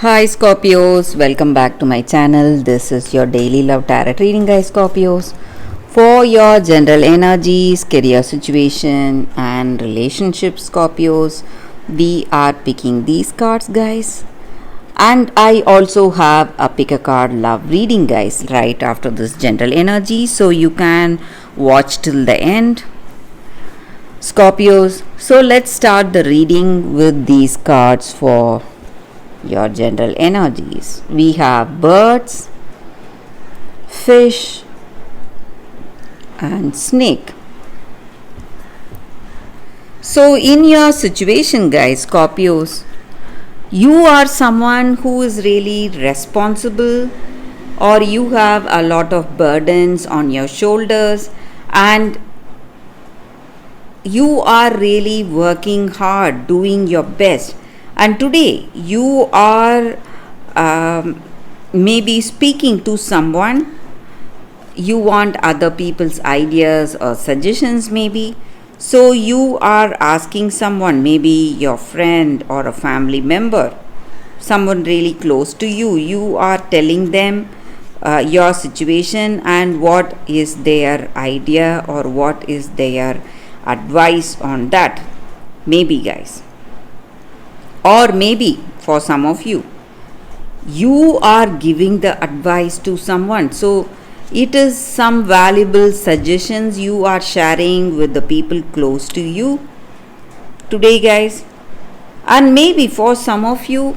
Hi Scorpios, welcome back to my channel. This is your daily love tarot reading, guys. Scorpios, for your general energies, career situation, and relationships. Scorpios, we are picking these cards, guys. And I also have a pick a card love reading, guys, right after this general energy, so you can watch till the end. Scorpios, so let's start the reading with these cards for your general energies. We have birds, fish, and snake. So, in your situation, guys, Scorpios, you are someone who is really responsible, or you have a lot of burdens on your shoulders, and you are really working hard, doing your best. And today you are maybe speaking to someone. You want other people's ideas or suggestions, maybe. So you are asking someone, maybe your friend or a family member, someone really close to you. You are telling them your situation and what is their idea or what is their advice on that. Maybe, guys. Or maybe for some of you, you are giving the advice to someone. So it is some valuable suggestions you are sharing with the people close to you today, guys. And maybe for some of you,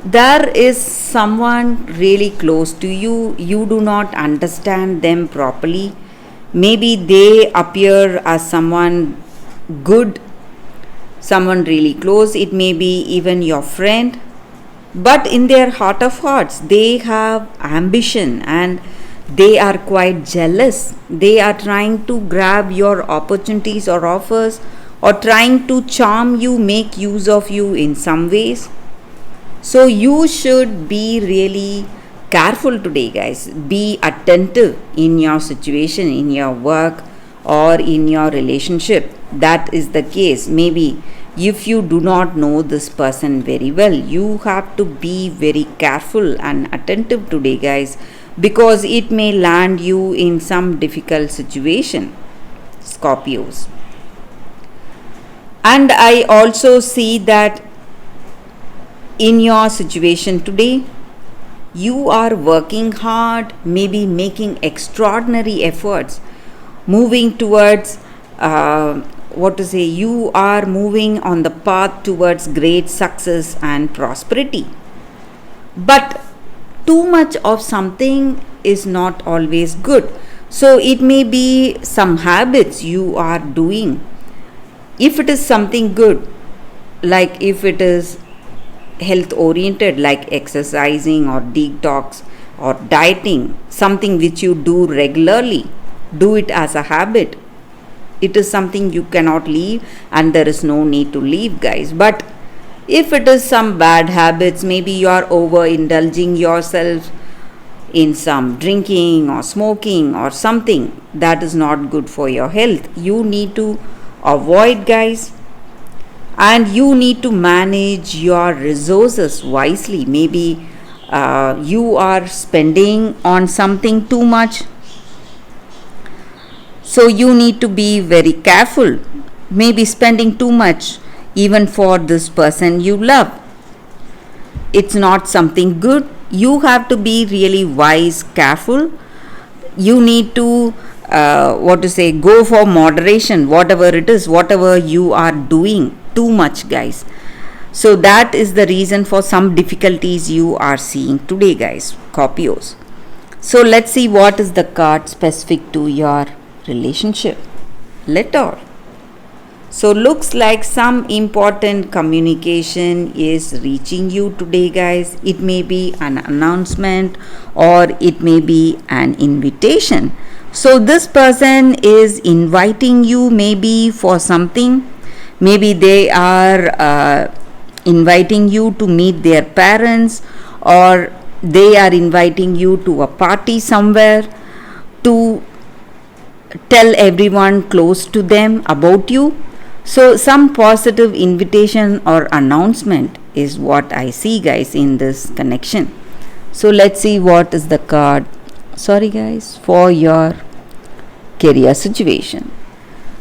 there is someone really close to you. You do not understand them properly. Maybe they appear as someone good, someone really close. It may be even your friend, but in their heart of hearts they have ambition and they are quite jealous. They are trying to grab your opportunities or offers, or trying to charm you, make use of you in some ways. So you should be really careful today, guys. Be attentive in your situation, in your work, or in your relationship. That is the case. Maybe if you do not know this person very well, you have to be very careful and attentive today, guys, because it may land you in some difficult situation, Scorpios. And I also see that in your situation today, you are working hard, maybe making extraordinary efforts, moving towards you are moving on the path towards great success and prosperity. But too much of something is not always good. So it may be some habits you are doing. If it is something good, like if it is health oriented, like exercising or detox or dieting, something which you do regularly, do it as a habit. It is something you cannot leave, and there is no need to leave, guys. But if it is some bad habits, maybe you are overindulging yourself in some drinking or smoking or something that is not good for your health, you need to avoid, guys. And you need to manage your resources wisely. Maybe you are spending on something too much, so you need to be very careful. Maybe spending too much even for this person you love. It's not something good. You have to be really wise, careful. You need to go for moderation, whatever it is, whatever you are doing too much, guys. So that is the reason for some difficulties you are seeing today, guys, Scorpios. So let's see what is the card specific to your relationship letter. So looks like some important communication is reaching you today, guys. It may be an announcement or it may be an invitation. So this person is inviting you maybe for something. Maybe they are inviting you to meet their parents, or they are inviting you to a party somewhere to tell everyone close to them about you. So some positive invitation or announcement is what I see, guys, in this connection. So let's see what is the card, sorry guys, for your career situation.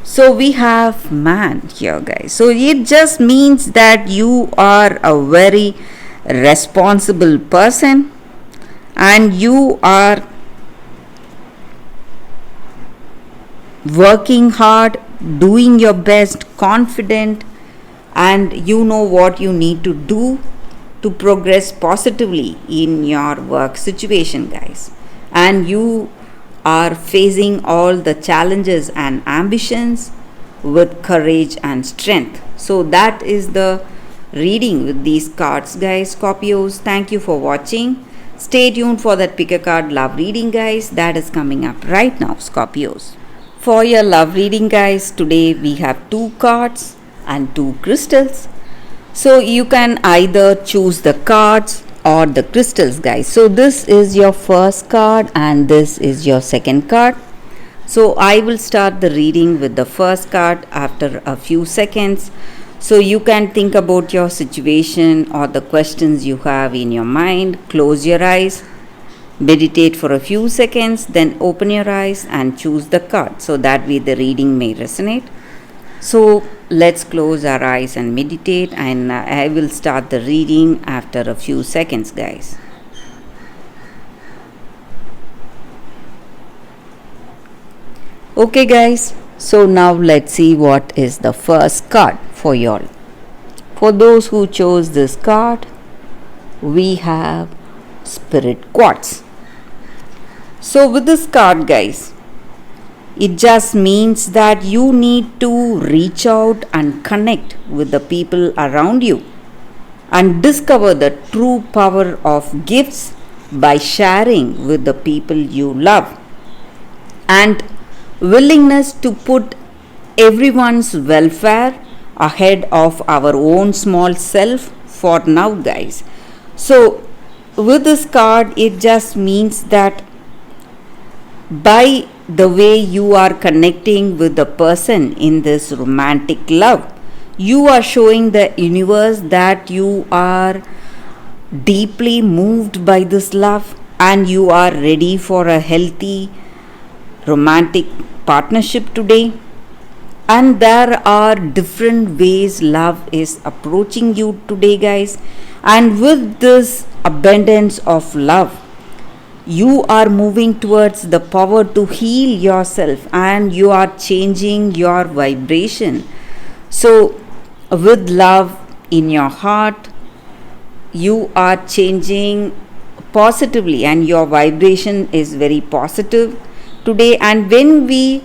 So we have man here, guys. So it just means that you are a very responsible person and you are working hard, doing your best, confident, and you know what you need to do to progress positively in your work situation, guys. And you are facing all the challenges and ambitions with courage and strength. So that is the reading with these cards, guys. Scorpios, thank you for watching. Stay tuned for that pick a card love reading, guys, that is coming up right now, Scorpios. For your love reading, guys, today we have 2 cards and 2 crystals. So you can either choose the cards or the crystals, guys. So this is your first card and this is your second card. So I will start the reading with the first card after a few seconds. So you can think about your situation or the questions you have in your mind. Close your eyes, meditate for a few seconds, then open your eyes and choose the card so that way the reading may resonate. So let's close our eyes and meditate, and I will start the reading after a few seconds, guys. Okay, guys, so now let's see what is the first card for y'all. For those who chose this card, we have Spirit Quartz. So with this card, guys, it just means that you need to reach out and connect with the people around you and discover the true power of gifts by sharing with the people you love, and willingness to put everyone's welfare ahead of our own small self for now, guys. So with this card, it just means that by the way you are connecting with the person in this romantic love, you are showing the universe that you are deeply moved by this love and you are ready for a healthy romantic partnership today. And there are different ways love is approaching you today, guys. And with this abundance of love, you are moving towards the power to heal yourself and you are changing your vibration. So with love in your heart, you are changing positively and your vibration is very positive today. And when we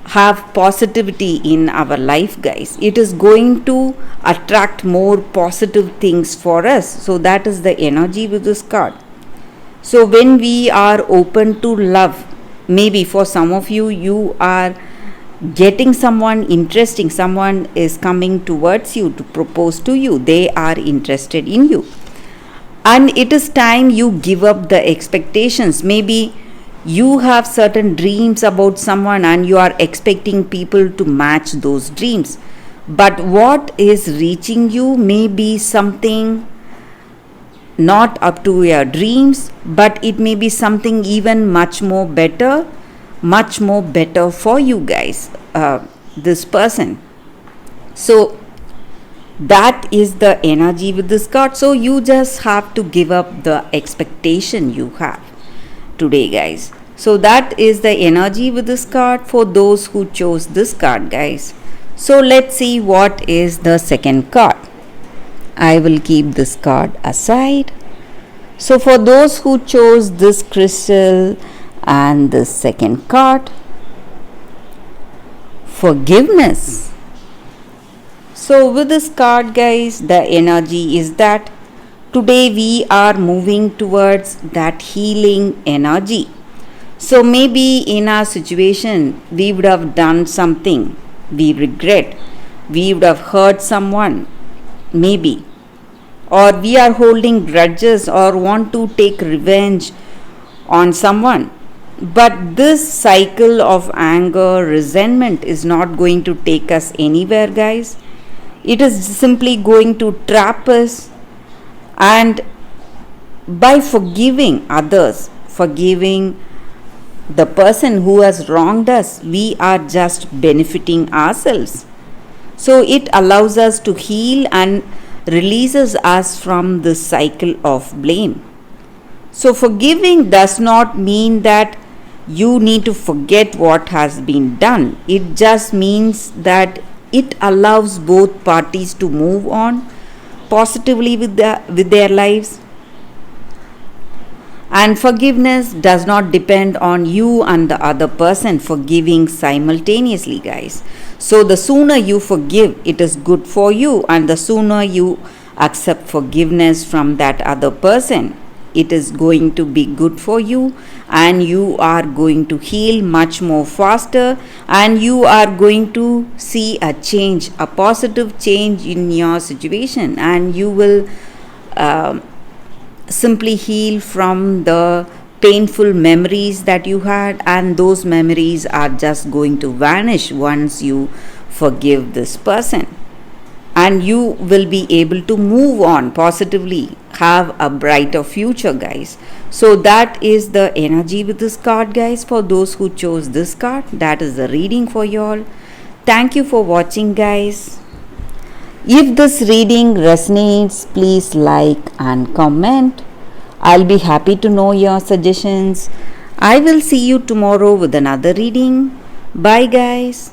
have positivity in our life, guys, it is going to attract more positive things for us. So that is the energy with this card. So when we are open to love, maybe for some of you, you are getting someone interesting, someone is coming towards you to propose to you, they are interested in you, and it is time you give up the expectations. Maybe you have certain dreams about someone and you are expecting people to match those dreams, but what is reaching you may be something not up to your dreams, but it may be something even much more better for you guys, this person. So that is the energy with this card. So you just have to give up the expectation you have today, guys. So that is the energy with this card for those who chose this card, guys. So let's see what is the second card. I will keep this card aside. So for those who chose this crystal and the second card, forgiveness. So with this card, guys, the energy is that today we are moving towards that healing energy. So maybe in our situation, we would have done something we regret. We would have hurt someone, maybe. Or we are holding grudges or want to take revenge on someone. But this cycle of anger, resentment is not going to take us anywhere, guys. It is simply going to trap us And by forgiving others, forgiving the person who has wronged us, we are just benefiting ourselves. So it allows us to heal and releases us from the cycle of blame. So forgiving does not mean that you need to forget what has been done. It just means that it allows both parties to move on positively with their lives. And forgiveness does not depend on you and the other person forgiving simultaneously, guys. So the sooner you forgive, it is good for you, and the sooner you accept forgiveness from that other person, it is going to be good for you, and you are going to heal much more faster, and you are going to see a change, a positive change in your situation, and you will simply heal from the painful memories that you had, and those memories are just going to vanish once you forgive this person, and you will be able to move on positively, have a brighter future, guys. So that is the energy with this card, guys. For those who chose this card, that is the reading for you all. Thank you for watching, guys. If this reading resonates, please like and comment. I'll be happy to know your suggestions. I will see you tomorrow with another reading. Bye, guys.